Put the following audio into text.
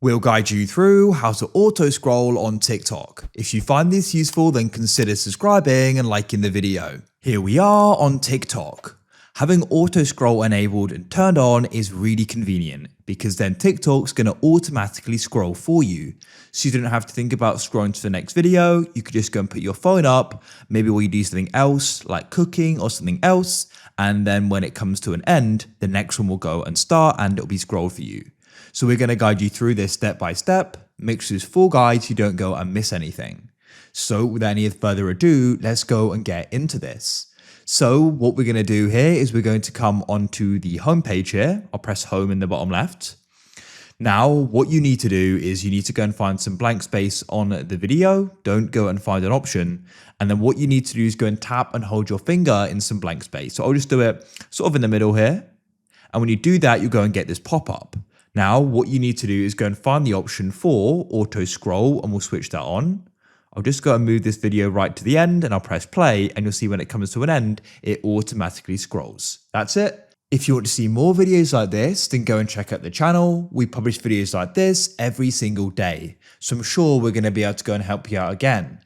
We'll guide you through how to auto scroll on TikTok. If you find this useful, then consider subscribing and liking the video. Here we are on TikTok. Having auto scroll enabled and turned on is really convenient because then TikTok's going to automatically scroll for you. So you don't have to think about scrolling to the next video. You could just go and put your phone up, maybe while you do something else like cooking or something else. And then when it comes to an end, the next one will go and start and it'll be scrolled for you. So we're going to guide you through this step by step, make sure it's full guide so you don't go and miss anything. So without any further ado, let's go and get into this. So what we're going to do here is we're going to come onto the home page here. I'll press home in the bottom left. Now, what you need to do is you need to go and find some blank space on the video. Don't go and find an option. And then what you need to do is go and tap and hold your finger in some blank space. So I'll just do it sort of in the middle here. And when you do that, you go and get this pop-up. Now, what you need to do is go and find the option for auto scroll and we'll switch that on. I'll just go and move this video right to the end and I'll press play and you'll see when it comes to an end, it automatically scrolls. That's it. If you want to see more videos like this, then go and check out the channel. We publish videos like this every single day. So I'm sure we're going to be able to go and help you out again.